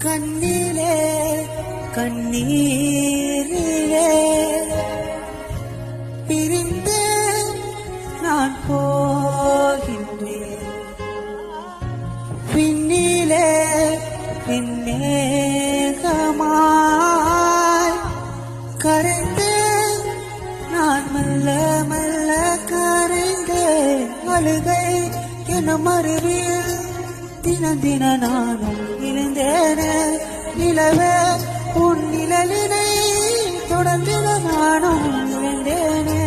கண்ணிலே கண்ணீரிலே பிரிந்து நான் போகின்றேன். பின்னிலே பின்னேகமாய் கரைந்து நான் மெல்ல மெல்ல கரைந்தேன். அழுகை என மறுவில் தினம் தின நானும் இருந்தேனே. நிலவே உன் நிழலினை தொடர்ந்து நானும் இருந்தேனே.